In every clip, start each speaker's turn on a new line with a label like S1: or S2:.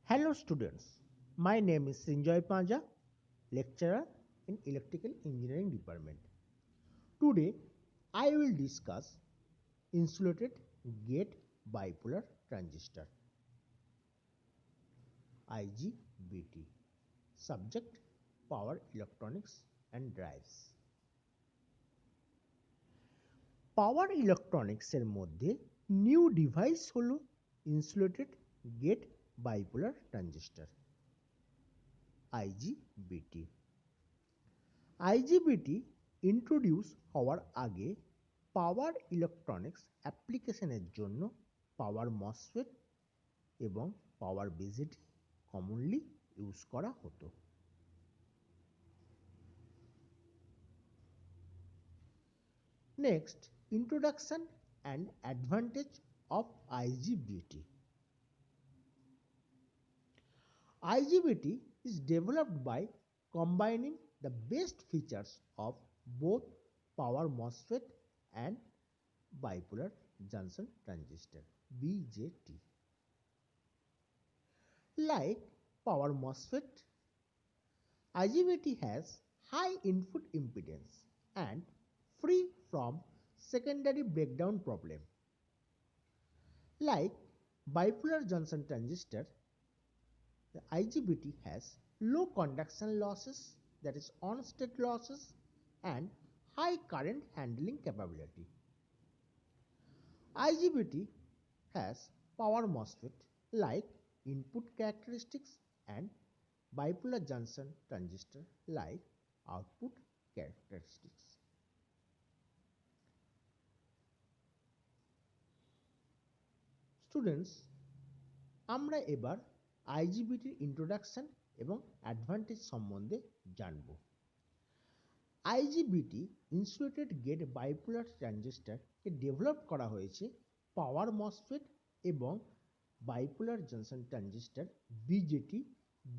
S1: Hello students, my name is Sinjoy Panja, lecturer in Electrical Engineering Department. Today I will discuss insulated gate bipolar transistor IGBT. Subject power electronics and drives. Power ইলেকট্রনিক্সের মধ্যে new device হলো insulated gate bipolar transistor IGBT. IGBT introduce হওয়ার আগে power electronics অ্যাপ্লিকেশনের জন্য পাওয়ার MOSFET এবং পাওয়ার BJD commonly use করা হতো। Next, introduction and advantage of আইজিবিটি। IGBT is developed by combining the best features of both power MOSFET and bipolar junction transistor BJT. Like power MOSFET, IGBT has high input impedance and free from secondary breakdown problem. Like bipolar junction transistor, the IGBT has low conduction losses, that is on-state losses, and high current handling capability. IGBT has power MOSFET like input characteristics and bipolar junction transistor like output characteristics. Students, আমরা এবার আইজিবিটির introduction এবং advantage সম্বন্ধে জানব। IGBT insulated gate bipolar ট্রানজিস্টরকে develop করা হয়েছে power MOSFET এবং bipolar junction transistor BJT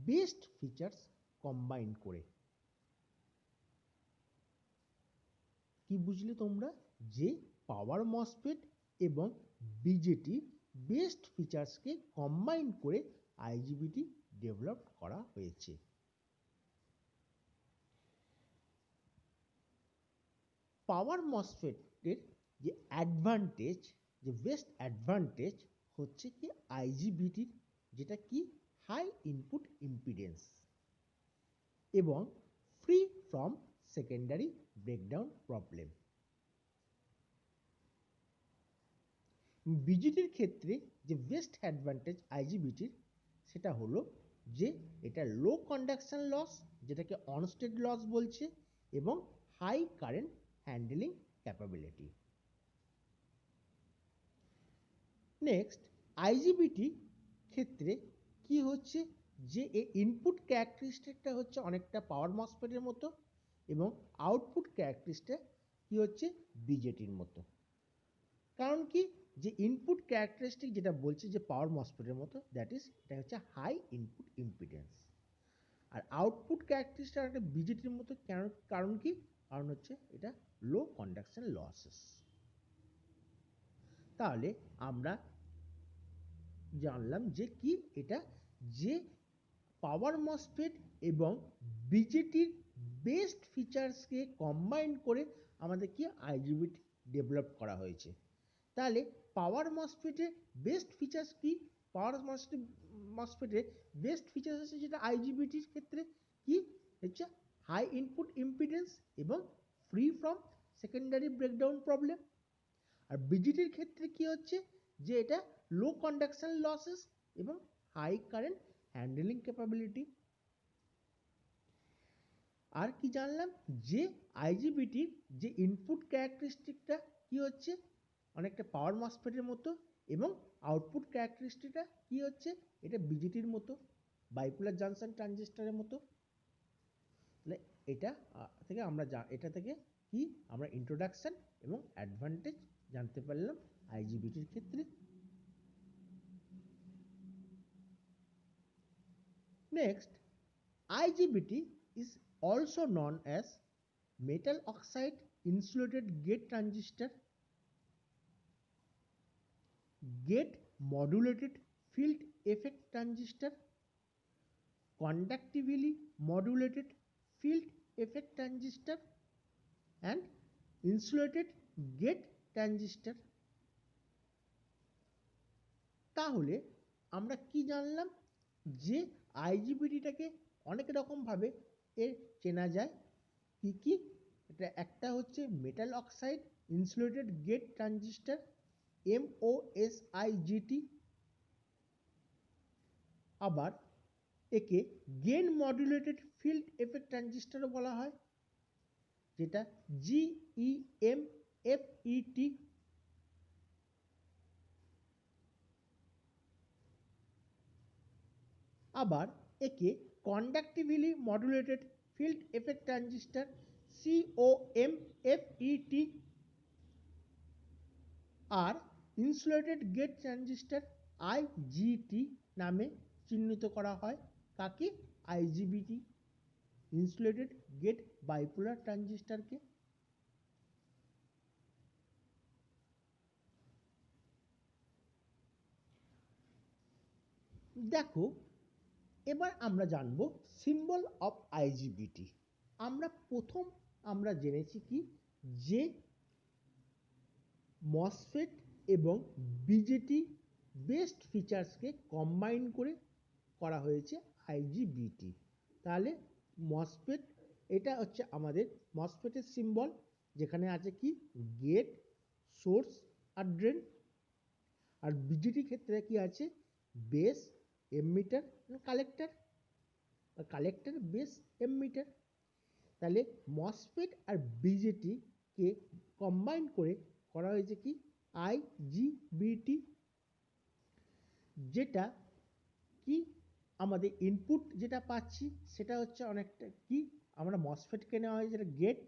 S1: best features combine করে। কি বুঝলে তোমরা? যে পাওয়ার মসফেট এবং বিজেটি বেস্ট ফিচার্সকে কম্বাইন করে আইজিবিটি ডেভেলপ করা হয়েছে। পাওয়ার মসফেটের যে অ্যাডভান্টেজ, যে বেস্ট অ্যাডভান্টেজ হচ্ছে কি আইজিবিটির, যেটা কি হাই ইনপুট ইম্পিডেন্স এবং free from secondary breakdown problem. বিজিটির ক্ষেত্রে যে বেস্ট অ্যাডভান্টেজ আইজিবিটির, সেটা হলো যে এটা লো কন্ডাকশন লস, যেটাকে অনস্টেট লস বলছে, এবং high current handling capability. Next, IGBT ক্ষেত্রে কি হচ্ছে যে ইনপুট ক্যারেক্টারিস্টিকটা হচ্ছে অনেকটা পাওয়ার মসফেটের মতো এবং আউটপুট ক্যারেক্টারিস্টিক কি হচ্ছে বিজেটির মতো। কারণ কি, যে ইনপুট ক্যারেক্টারিস্টিক যেটা বলছে যে পাওয়ার মসফেটের মতো, দ্যাট ইজ এটা হচ্ছে হাই ইনপুট ইম্পিডেন্স। আর আউটপুট ক্যারেক্টারিস্টিক একটা বিজেটির মতো, কারণ কি, কারণ হচ্ছে এটা লো কন্ডাকশন লসেস। তাহলে আমরা জানলাম যে কি এটা, যে পাওয়ার মসফেট এবং বিজেটির বেস্ট ফিচার্সকে কম্বাইন করে আমাদের কি আইজিবিটি ডেভেলপ করা হয়েছে। তাহলে পাওয়ার মসফেটের বেস্ট ফিচার্স কি? পাওয়ার মসফেটের বেস্ট ফিচার্স আছে যেটা আইজিবিটির ক্ষেত্রে কি হচ্ছে হাই ইনপুট ইম্পিডেন্স এবং free from secondary breakdown problem. আর বিজিটির ক্ষেত্রে কি হচ্ছে যে এটা লো কন্ডাকশন লসেস এবং হাই কারেন্ট হ্যান্ডলিং ক্যাপাবিলিটি। আর কি জানলাম যে আইজিবিটির যে ইনপুট ক্যারেক্টারিস্টিকটা কি হচ্ছে অনেকটা পাওয়ার মসফেটের মতো এবং আউটপুট ক্যারেক্টারিস্টিকটা কি হচ্ছে এটা বিজিটির মতো, বাইপোলার জাংশন ট্রানজিস্টরের মতো। তাহলে এটা থেকে আমরা এটা থেকে কি আমরা ইন্ট্রোডাকশন এবং অ্যাডভান্টেজ জানতে পারলাম আইজিবিটির ক্ষেত্রে। Next, IGBT is also known as metal oxide insulated gate transistor, gate modulated field effect transistor, conductively modulated field effect transistor and insulated gate transistor। তাহলে আমরা কি জানলাম যে আইজিবিটিটাকে অনেক রকমভাবে এর চেনা যায়। কি কি? এটা একটা হচ্ছে metal oxide insulated gate transistor MOSIGT, আবার একে গেন মডুলেটেড ফিল্ড এফেক্ট ট্রানজিস্টরও বলা হয়, যেটা GEMFET। আবার একে conductively modulated field effect transistor COMFET আর ইনসুলেটেড গেট ট্রানজিস্টর IGT নামে চিহ্নিত করা হয়। কাকে? আইজিবিটি, ইনসুলেটেড গেট বাইপোলার ট্রানজিস্টরকে। দেখো, এবার আমরা জানব সিম্বল অফ আইজিবিটি। আমরা জেনেছি কি যে মসফেট এবং বিজেটি বেস্ট ফিচার্সকে কম্বাইন করে করা হয়েছে আইজিবিটি। তাহলে মসফেট, এটা হচ্ছে আমাদের মসফেটের সিম্বল, যেখানে আছে কি গেট, সোর্স আর ড্রেন। আর বিজেটি ক্ষেত্রে কি আছে? Base, emitter, collector, collector, base, emitter. তাহলে মসফেট আর বিজেটি কে কম্বাইন করে করা হয়েছে কি আইজিবিটি, যেটা কি আমাদের ইনপুট যেটা পাচ্ছি সেটা হচ্ছে অনেকটা কি, আমরা মসফেটকে নেওয়া হয়েছে যেটা গেট,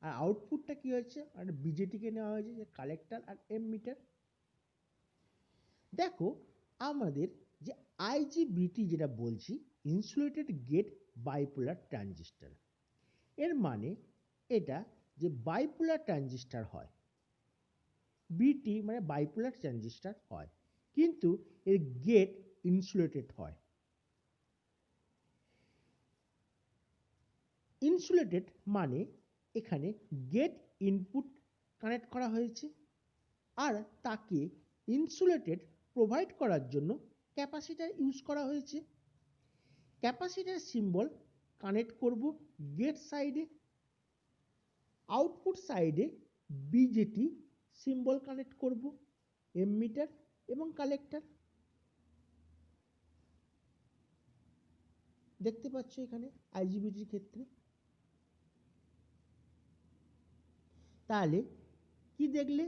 S1: আর আউটপুটটা কি হয়েছে আর বিজেটিকে নেওয়া হয়েছে যে কালেক্টর আর এমিটার। দেখো, আমাদের যে আইজিবিটি যেটা বলছি, ইনসুলেটেড গেট বাইপোলার ট্রানজিস্টর, এর মানে এটা যে বাইপোলার ট্রানজিস্টর হয়, বিটি মানে বাইপোলার ট্রানজিস্টর হয়, কিন্তু এর গেট ইনসুলেটেড হয়। ইনসুলেটেড মানে এখানে গেট ইনপুট কানেক্ট করা হয়েছে আর তাকে ইনসুলেটেড প্রোভাইড করার জন্য ক্যাপাসিটার ইউজ করা হয়েছে। ক্যাপাসিটার সিম্বল কানেক্ট করব গেট সাইডে, আউটপুট সাইডে বিজেটি সিম্বল কানেক্ট করব এমিটার এবং কালেক্টর। দেখতে পাচ্ছ এখানে আইজিবিটির ক্ষেত্রে। তাহলে কি দেখলে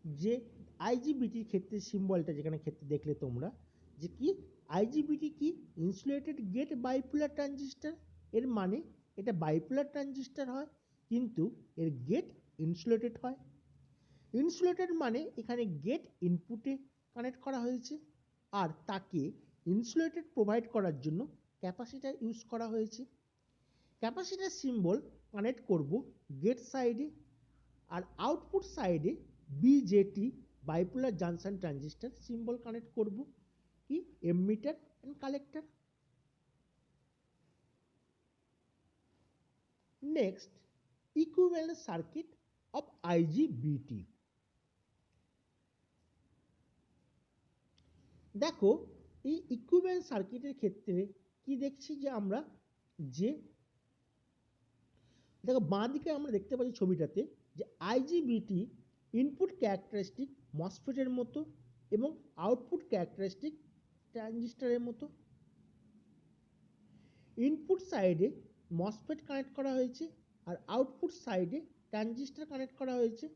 S1: যে আইজিবিটির ক্ষেত্রে সিম্বলটা যেখানে ক্ষেত্রে দেখলে তোমরা যে কি আইজিবিটি কি ইনসুলেটেড গেট বাইপোলার ট্রানজিস্টর, এর মানে এটা বাইপোলার ট্রানজিস্টর হয় কিন্তু এর গেট ইনসুলেটেড হয়। ইনসুলেটেড মানে এখানে গেট ইনপুটে কানেক্ট করা হয়েছে আর তাকে ইনসুলেটেড প্রোভাইড করার জন্য ক্যাপাসিটার ইউজ করা হয়েছে। ক্যাপাসিটার সিম্বল কানেক্ট করব গেট সাইডে আর আউটপুট সাইডে BJT bipolar junction transistor symbol connect করব কি emitter and collector. Next, equivalent circuit of IGBT. দেখো, এই ইকুইভ্যালেন্ট সার্কিটের ক্ষেত্রে কি দেখছি যে আমরা যে দেখো বাঁ দিকে আমরা দেখতে পাচ্ছি ছবিটাতে যে আইজিবিটি ইনপুট ক্যারেক্টারিস্টিক মসফেটের মতো এবং আউটপুট ক্যারেক্টারিস্টিক ট্রানজিস্টরের মতো। ইনপুট সাইডে মসফেট কানেক্ট করা হয়েছে আর আউটপুট সাইডে ট্রানজিস্টর কানেক্ট করা হয়েছে।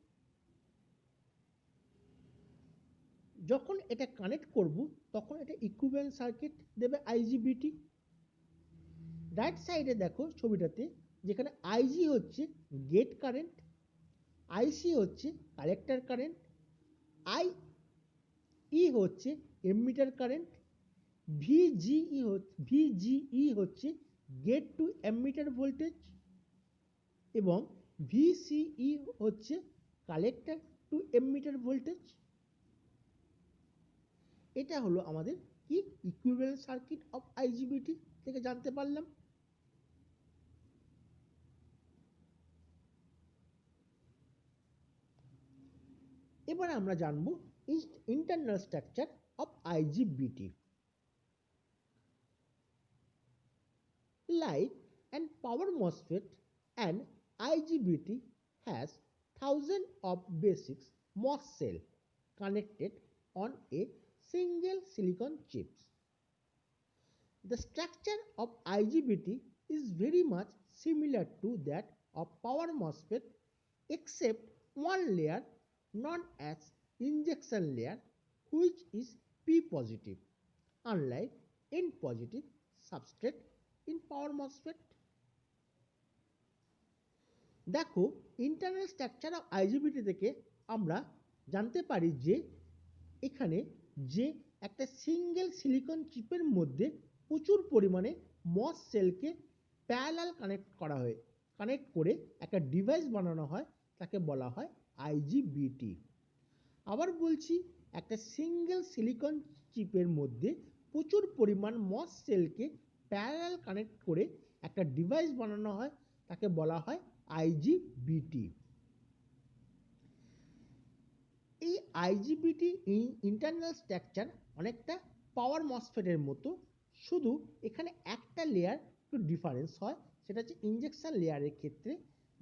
S1: যখন এটা কানেক্ট করব তখন এটা ইকুইভ্যালেন্ট সার্কিট দেবে আইজিবিটি। রাইট সাইডে দেখো ছবিটাতে যেখানে আইজি হচ্ছে গেট কারেন্ট, আইসি হচ্ছে কালেক্টর কারেন্ট, আই ই হচ্ছে এমিটার কারেন্ট, ভিজিই হচ্ছে গেট টু এমিটার ভোল্টেজ এবং ভিসিই হচ্ছে কালেক্টর টু এমিটার ভোল্টেজ। এটা হলো আমাদের কি ইকুইভ্যালেন্ট সার্কিট অফ আইজিবিটি থেকে জানতে পারলাম। এবার আমরা জানবো internal structure of আইজিবিটি। Like an power MOSFET, an IGBT has thousands of basic MOS cells connected on a single silicon chip. The structure of IGBT is very much similar to that of power MOSFET, except one layer known as injection layer, which is P positive, unlike N positive substrate in power MOSFET. দেখো internal structure of আইজিবিটি থেকে আমরা জানতে পারি যে এখানে যে একটা single silicon চিপের মধ্যে প্রচুর পরিমাণে মস সেলকে প্যারালাল কানেক্ট করে একটা ডিভাইস বানানো হয়, তাকে বলা হয় আইজিবিটি। আবার বলছি, একটা সিঙ্গেল সিলিকন চিপের মধ্যে প্রচুর পরিমাণ মস সেলকে প্যারালাল কানেক্ট করে একটা ডিভাইস বানানো হয়, তাকে বলা হয় আইজিবিটি। এই আইজিবিটি ইন্টারনাল স্ট্রাকচার অনেকটা পাওয়ার মসফেটের মতো, শুধু এখানে একটা লেয়ার একটু ডিফারেন্স হয়, সেটা হচ্ছে ইনজেকশন লেয়ারের ক্ষেত্রে,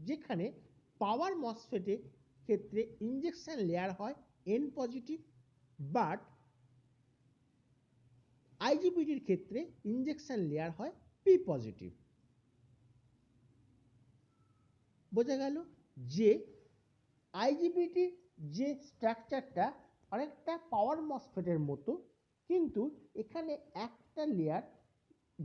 S1: যেখানে পাওয়ার মসফেটের ক্ষেত্রে ইনজেকশন লেয়ার হয় এন পজিটিভ, বাট আইজিবিটির ক্ষেত্রে ইনজেকশন লেয়ার হয় পি পজিটিভ। বোঝা গেল যে আইজিবিটির যে স্ট্রাকচারটা অনেকটা পাওয়ার মসফেটের মতো, কিন্তু এখানে একটা লেয়ার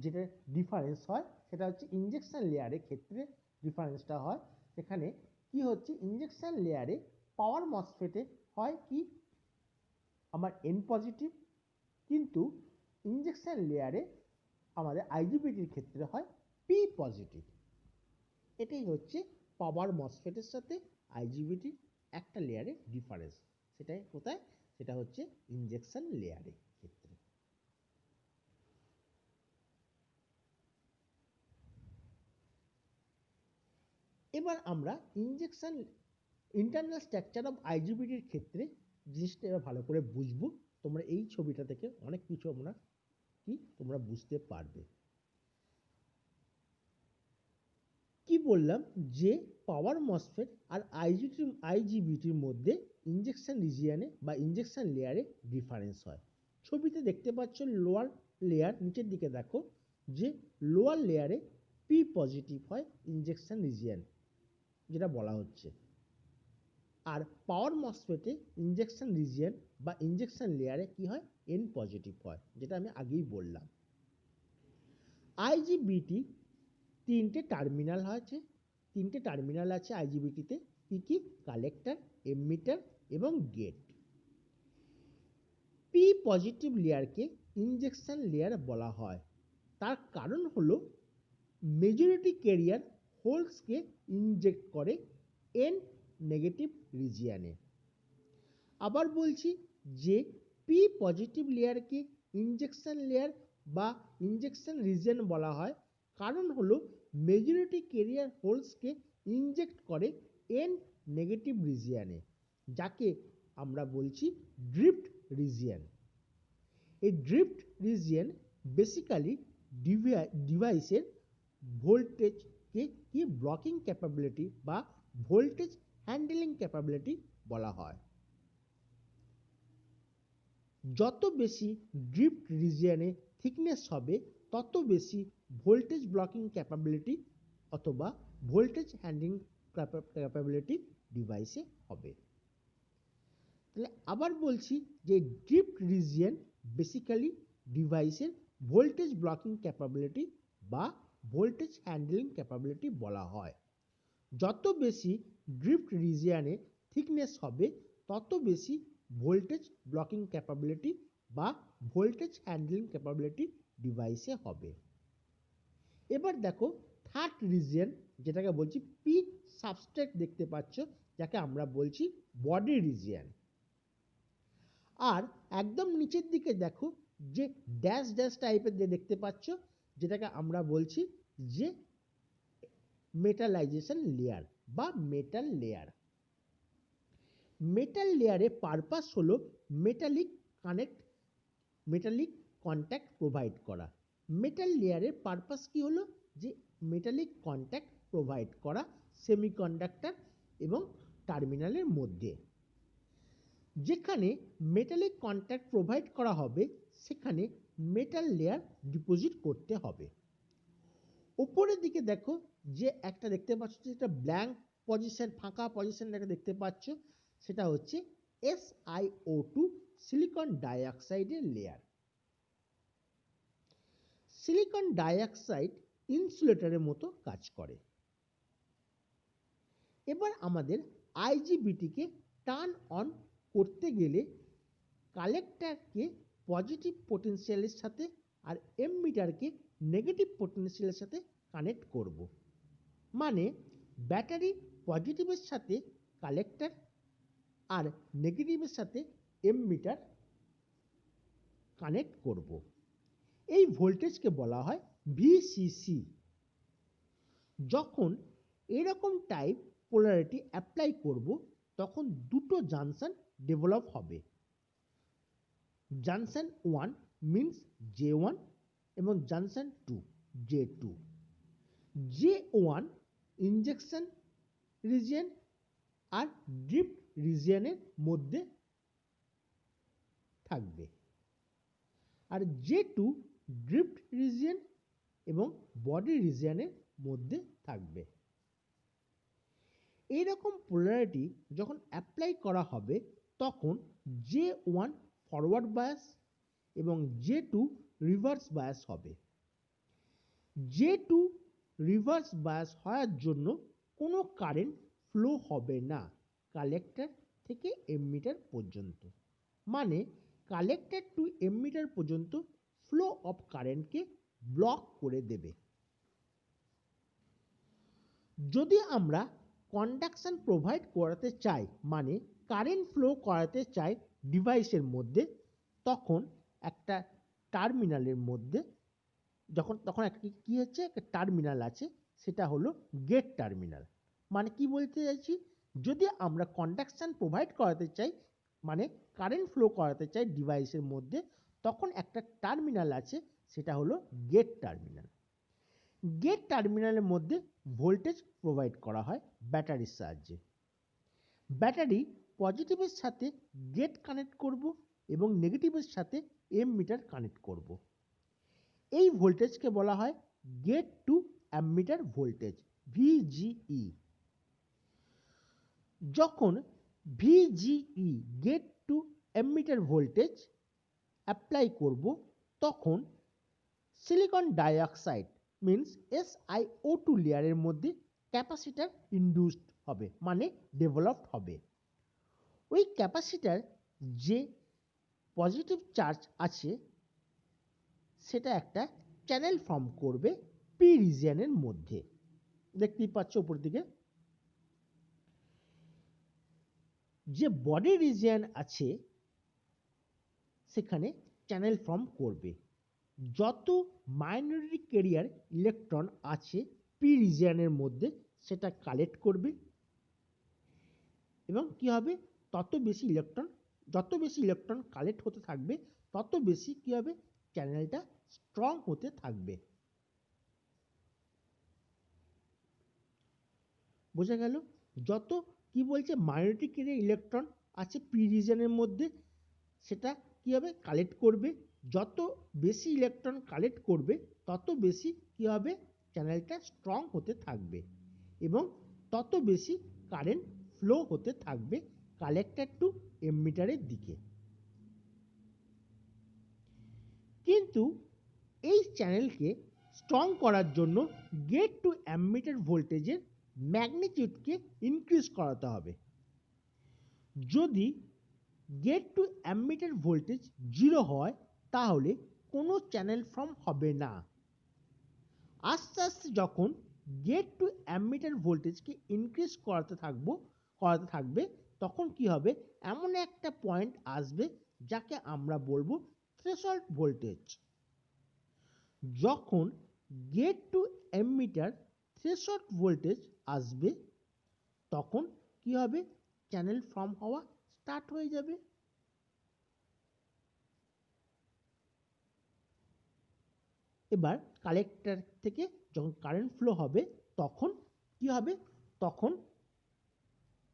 S1: যেটা ডিফারেন্স হয় সেটা হচ্ছে ইনজেকশন লেয়ারের ক্ষেত্রে ডিফারেন্সটা হয়। সেখানে কি হচ্ছে, ইনজেকশন লেয়ারে পাওয়ার মসফেটে হয় কি আমার এন পজিটিভ, কিন্তু ইনজেকশন লেয়ারে আমাদের আইজিবিটির ক্ষেত্রে হয় পি পজিটিভ। এটাই হচ্ছে পাওয়ার মসফেটের সাথে আইজিবিটির একটা লেয়ারের ডিফারেন্স। সেটাই কোথায়, সেটা হচ্ছে ইনজেকশন লেয়ারের ক্ষেত্রে। এবার আমরা ইন্টারনাল স্ট্রাকচার অফ আইজিবিটির ক্ষেত্রে জিনিসটা এবার ভালো করে বুঝবো। তোমরা এই ছবিটা থেকে অনেক কিছু তোমরা বুঝতে পারবে। কি বললাম যে পাওয়ার মসফেট আর আইজিবিটির মধ্যে ইনজেকশন রিজিয়নে বা ইনজেকশন লেয়ারে ডিফারেন্স হয়। ছবিতে দেখতে পাচ্ছ লোয়ার লেয়ার, নিচের দিকে দেখো যে লোয়ার লেয়ারে পি পজিটিভ হয় ইনজেকশন রিজিয়ন যেটা বলা হচ্ছে, আর পাওয়ার মসফেটে ইনজেকশন রিজিয়ন বা ইনজেকশন লেয়ারে কি হয়, এন পজিটিভ হয়, যেটা আমি আগেই বললাম। আইজিবিটি তিনটে টার্মিনাল আছে আইজিবিটিতে। কি কি? কালেক্টর, এমিটার এবং গেট। পি পজিটিভ লেয়ারকে ইনজেকশন লেয়ার বলা হয়, তার কারণ হলো মেজরিটি ক্যারিয়ার হোলসকে ইনজেক্ট করে এন নেগেটিভ রিজিয়নে। আবার বলছি যে পি পজিটিভ লেয়ারকে ইনজেকশন লেয়ার বা ইনজেকশন রিজিয়ন বলা হয়, কারণ হলো মেজরিটি ক্যারিয়ার হোলসকে ইনজেক্ট করে এন নেগেটিভ রিজিয়নে, যাকে আমরা বলছি ড্রিফট রিজিয়ন। এই ড্রিফট রিজিয়ন বেসিক্যালি ডিভাইসের ভোল্টেজকে কি ব্লকিং ক্যাপাবিলিটি বা ভোল্টেজ হ্যান্ডেলিং ক্যাপাবিলিটি বলা হয়। যত বেশি ড্রিফট রিজিয়নে থিকনেস হবে, তত বেশি ভোল্টেজ ব্লকিং ক্যাপাবিলিটি অথবা ভোল্টেজ হ্যান্ডলিং ক্যাপাবিলিটি ডিভাইসে হবে। তাহলে আবার বলছি যে ড্রিফট রিজিয়ন বেসিক্যালি ডিভাইসের ভোল্টেজ ব্লকিং ক্যাপাবিলিটি বা ভোল্টেজ হ্যান্ডলিং ক্যাপাবিলিটি বলা হয়। যত বেশি ড্রিফট রিজিয়নে থিকনেস হবে, তত বেশি ভোল্টেজ ব্লকিং ক্যাপাবিলিটি বা ভোল্টেজ হ্যান্ডলিং ক্যাপাবিলিটি ডিভাইসে হবে। এবার দেখো থার্ড রিজিয়ন, যেটাকে বলছি পি সাবস্ট্রেট দেখতে পাচ্ছ, যাকে আমরা বলছি বডি রিজিয়ন। আর একদম নিচের দিকে দেখো যে ড্যাশ ড্যাশ টাইপের যে দেখতে পাচ্ছ, যেটাকে আমরা বলছি যে মেটালাইজেশন লেয়ার বা মেটাল লেয়ার। মেটাল লেয়ারের পারপাস হলো মেটালিক কন্ট্যাক্ট প্রোভাইড করা। মেটাল লেয়ারের পারপাস কি হলো, যে মেটালিক কন্ট্যাক্ট প্রোভাইড করা সেমিকন্ডাক্টর এবং টার্মিনালের মধ্যে। যেখানে মেটালিক কন্ট্যাক্ট প্রোভাইড করা হবে সেখানে মেটাল লেয়ার ডিপোজিট করতে হবে। উপরের দিকে দেখো যে একটা দেখতে পাচ্ছ, যেটা ব্ল্যাঙ্ক পজিশন, ফাঁকা পজিশন দেখতে পাচ্ছ, সেটা হচ্ছে SiO2 সিলিকন ডাইঅক্সাইডের লেয়ার। সিলিকন ডাইঅক্সাইড ইনসুলেটরের মতো কাজ করে। এবার আমাদের আইজিবিটিকে টার্ন অন করতে গেলে কালেক্টরকে পজিটিভ পোটেনশিয়ালের সাথে আর এমিটারকে নেগেটিভ পোটেনশিয়ালের সাথে কানেক্ট করব। মানে ব্যাটারি পজিটিভের সাথে কালেক্টর আর নেগেটিভের সাথে এমিটার কানেক্ট করব। এই ভোল্টেজকে বলা হয় ভিসিসি। যখন এরকম টাইপ পোলারিটি অ্যাপ্লাই করব তখন দুটো জাংশন ডেভেলপ হবে। জাংশন 1 মিন্স J1 এবং junction 2 J2। J1 injection region আর ড্রিফট রিজিয়নের মধ্যে থাকবে, আর J2 ড্রিফট রিজিয়ন এবং বডি রিজিয়নের মধ্যে থাকবে। এইরকম পোলারিটি যখন অ্যাপ্লাই করা হবে তখন J1 ফরওয়ার্ড বায়াস এবং J2 রিভার্স বায়াস হবে। J2 রিভার্স বায়াস হওয়ার জন্য কোনো কারেন্ট ফ্লো হবে না কালেক্টর থেকে এমিটার পর্যন্ত। মানে কালেক্টর টু এমিটার পর্যন্ত ফ্লো অফ কারেন্টকে ব্লক করে দেবে। যদি আমরা কন্ডাকশন প্রোভাইড করাতে চাই, মানে কারেন্ট ফ্লো করাতে চাই ডিভাইসের মধ্যে, তখন একটা টার্মিনালের মধ্যে তখন একটা কি হচ্ছে, একটা টার্মিনাল আছে, সেটা হলো গেট টার্মিনাল। মানে কি বলতে চাইছি, যদি আমরা কন্ডাকশন প্রোভাইড করাতে চাই, মানে কারেন্ট ফ্লো করাতে চাই ডিভাইসের মধ্যে, তখন একটা টার্মিনাল আছে, সেটা হলো গেট টার্মিনাল। গেট টার্মিনালের মধ্যে ভোল্টেজ প্রোভাইড করা হয় ব্যাটারির সাহায্যে। ব্যাটারি পজিটিভের সাথে গেট কানেক্ট করব এবং নেগেটিভের সাথে এমিটার কানেক্ট করব। এই ভোল্টেজকে বলা হয় gate to emitter voltage, VGE। যখন VGE gate to emitter voltage apply করব তখন সিলিকন ডাইঅক্সাইড মিন্স SiO2 লেয়ারের মধ্যে ক্যাপাসিটার ইনডিউসড হবে, মানে ডেভেলপড হবে। ওই ক্যাপাসিটার যে পজিটিভ চার্জ আছে সেটা একটা চ্যানেল ফর্ম করবে পি রিজিয়নের মধ্যে। দেখতেই পাচ্ছ উপর দিকে যে বডি রিজিয়ন আছে সেখানে চ্যানেল ফর্ম করবে। যত মাইনরিটি ক্যারিয়ার ইলেকট্রন আছে পি রিজিয়নের মধ্যে সেটা কালেক্ট করবে এবং কি হবে, যত বেশি ইলেকট্রন কালেক্ট হতে থাকবে তত বেশি কি হবে, চ্যানেলটা স্ট্রং হতে থাকবে। বোঝা গেল? যত কি বলছে, মাইনরিটি ক্যারিয়ার ইলেকট্রন আছে পি রিজিয়নের মধ্যে, সেটা কি হবে, কালেক্ট করবে। যত বেশি ইলেকট্রন কালেক্ট করবে তত বেশি কি হবে, চ্যানেলটা স্ট্রং হতে থাকবে এবং তত বেশি কারেন্ট ফ্লো হতে থাকবে কালেক্টর টু এমিটারের দিকে। কিন্তু এই চ্যানেলকে স্ট্রং করার জন্য গেট টু অ্যামিটার ভোল্টেজের ম্যাগনিটিউডকে ইনক্রিজ করাতে হবে। যদি গেট টু অ্যামিটার ভোল্টেজ 0 হয় তাহলে কোনো চ্যানেল ফর্ম হবে না। আস্তে আস্তে যখন গেট টু অ্যামিটার ভোল্টেজকে ইনক্রিজ করাতে থাকবে তখন কি হবে, এমন একটা পয়েন্ট আসবে যাকে আমরা বলবো থ্রেশহোল্ড ভোল্টেজ। যখন gate to emitter threshold voltage আসবে তখন কি হবে, চ্যানেল ফর্ম হওয়া স্টার্ট হয়ে যাবে। এবার কালেক্টর থেকে যখন কারেন্ট ফ্লো হবে তখন কি হবে, তখন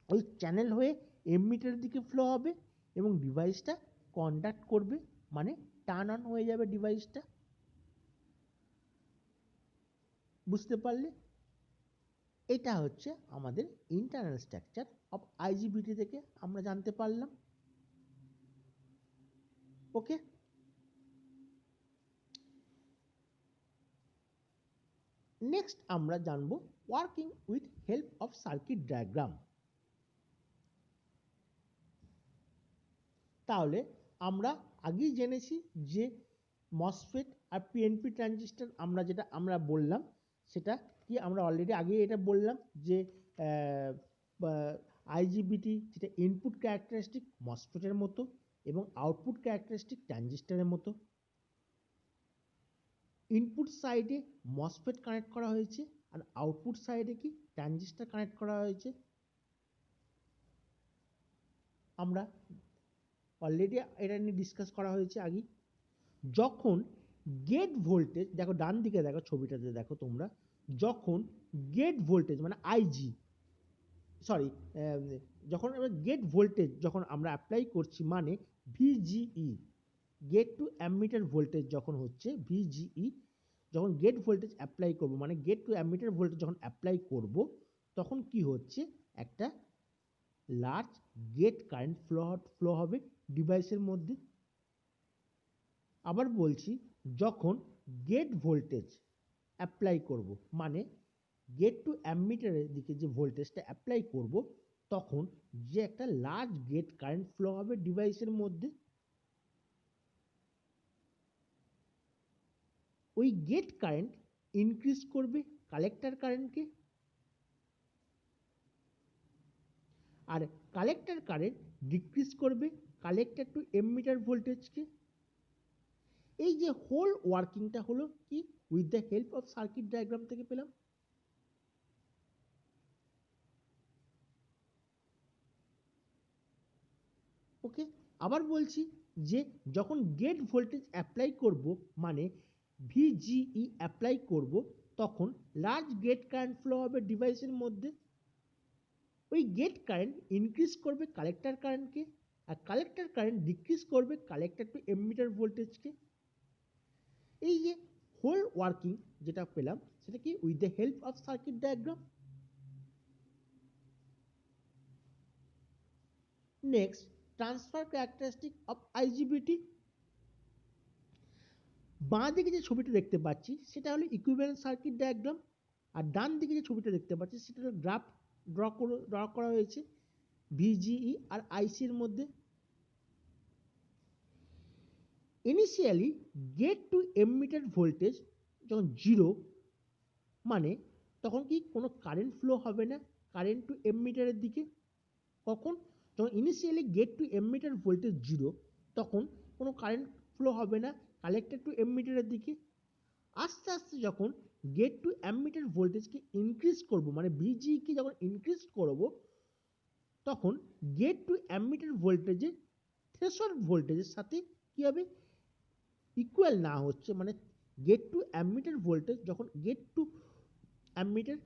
S1: ওই চ্যানেল হয়ে এমিটারের দিকে ফ্লো হবে এবং ডিভাইসটা কন্ডাক্ট করবে, মানে টার্ন অন হয়ে যাবে ডিভাইসটা। বুঝতে পারলে? এটা হচ্ছে আমাদের ইন্টারনাল স্ট্রাকচার অফ আইজিবিটি থেকে আমরা জানতে পারলাম। ওকে, নেক্সট আমরা জানবো working with help of circuit diagram. তাহলে আমরা আগেই জেনেছি যে মসফেট আর পিএনপি ট্রানজিস্টর আমরা বললাম সেটা কি, আমরা অলরেডি আগে এটা বললাম যে আইজিবিটি যেটা ইনপুট ক্যারেক্টারিস্টিক মসফেটের মতো এবং আউটপুট ক্যারেক্টারিস্টিক ট্রানজিস্টরের মতো। ইনপুট সাইডে মসফেট কানেক্ট করা হয়েছে আর আউটপুট সাইডে কি ট্রানজিস্টর কানেক্ট করা হয়েছে। আমরা অলরেডি এটা নিয়ে ডিসকাস করা হয়েছে আগে। যখন গেট ভোল্টেজ, দেখো ডান দিকে দেখো ছবিটাতে দেখো তোমরা, যখন গেট ভোল্টেজ মানে আইজি সরি যখন গেট ভোল্টেজ যখন আমরা অ্যাপ্লাই করছি মানে ভিজিই, গেট টু অ্যামিটার ভোল্টেজ যখন হচ্ছে ভিজিই, যখন গেট ভোল্টেজ অ্যাপ্লাই করব মানে গেট টু অ্যামিটার ভোল্টেজ যখন অ্যাপ্লাই করব তখন কি হচ্ছে, একটা লার্জ গেট কারেন্ট ফ্লো হবে ডিভাইসের মধ্যে। আবার বলছি, যখন গেট ভোল্টেজ অ্যাপ্লাই করব মানে গেট টু অ্যামিটারের দিকে যে ভোল্টেজটা অ্যাপ্লাই করব তখন যে একটা লার্জ গেট কারেন্ট ফ্লো হবে ডিভাইসের মধ্যে। ওই গেট কারেন্ট ইনক্রিজ করবে কালেক্টর কারেন্টকে, আর কালেক্টর কারেন্ট ডিক্রিজ করবে কালেক্টর টু এমিটার ভোল্টেজকে। এই যে হোল ওয়ার্কিংটা হলো কি with the help of circuit diagram থেকে পেলাম। ওকে, আবার বলছি যে যখন গেট ভোল্টেজ অ্যাপ্লাই করব মানে ভিজিই অ্যাপ্লাই করব তখন লার্জ গেট কারেন্ট ফ্লো হবে ডিভাইসের মধ্যে। ওই গেট কারেন্ট ইনক্রিজ করবে কালেক্টর কারেন্টকে আর কালেক্টর কারেন্ট ডিক্রিজ করবে কালেক্টর টু এমিটার ভোল্টেজকে। এই যে হোল ওয়ার্কিং যেটা পেলাম সেটা কি with the help of circuit diagram. Next, transfer characteristic of আইজিবিটি। বাঁ দিকে যে ছবিটা দেখতে পাচ্ছি সেটা হলো ইকুইভ্যালেন্ট সার্কিট ডায়াগ্রাম, আর ডান দিকে যে ছবিটা দেখতে পাচ্ছি সেটা হলো গ্রাফ ড্র করা হয়েছে ভিজিই আর আইসির মধ্যে। Initially gate to emitter voltage যখন 0 মানে তখন কি কোনো কারেন্ট ফ্লো হবে না কারেন্ট টু এমিটারের দিকে। কখন, যখন initially gate to emitter voltage 0 তখন কোনো কারেন্ট ফ্লো হবে না কালেক্টর টু এমিটারের দিকে। আস্তে আস্তে যখন গেট টু অ্যামিটার ভোল্টেজকে ইনক্রিজ করব মানে ভিজিই কে যখন ইনক্রিজ করব তখন গেট টু অ্যামিটার ভোল্টেজের থ্রেশহোল্ড ভোল্টেজের সাথে কি হবে, ইকুয়াল না হচ্ছে মানে গেট টু অ্যামিটার ভোল্টেজ যখন গেট টু অ্যামিটার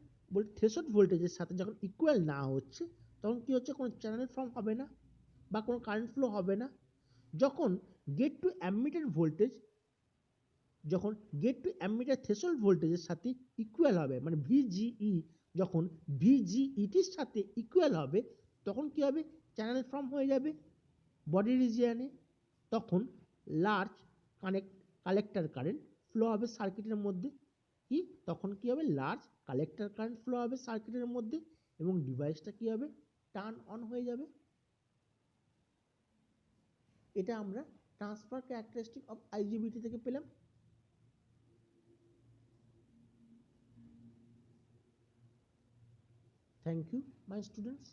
S1: থ্রেশহোল্ড ভোল্টেজের সাথে যখন ইকুয়াল না হচ্ছে তখন কি হচ্ছে, কোনো চ্যানেল ফর্ম হবে না বা কোনো কারেন্ট ফ্লো হবে না। যখন গেট টু অ্যামিটার ভোল্টেজ যখন গেট টু অ্যামিটার থ্রেশহোল্ড ভোল্টেজের সাথে ইকুয়াল হবে মানে ভিজিই যখন ভিজিইটির সাথে ইকুয়াল হবে তখন কি হবে, চ্যানেল ফর্ম হয়ে যাবে বডি রিজিয়নে। তখন লার্জ কালেক্টর কারেন্ট ফ্লো হবে সার্কিটের মধ্যে। কি তখন কি হবে, লার্জ কালেক্টর কারেন্ট ফ্লো হবে সার্কিটের মধ্যে এবং ডিভাইসটা কি হবে, টার্ন অন হয়ে যাবে। এটা আমরা ট্রান্সফার ক্যারেক্টারিস্টিক অফ আইজিবিটি থেকে পেলাম। Thank you, my students.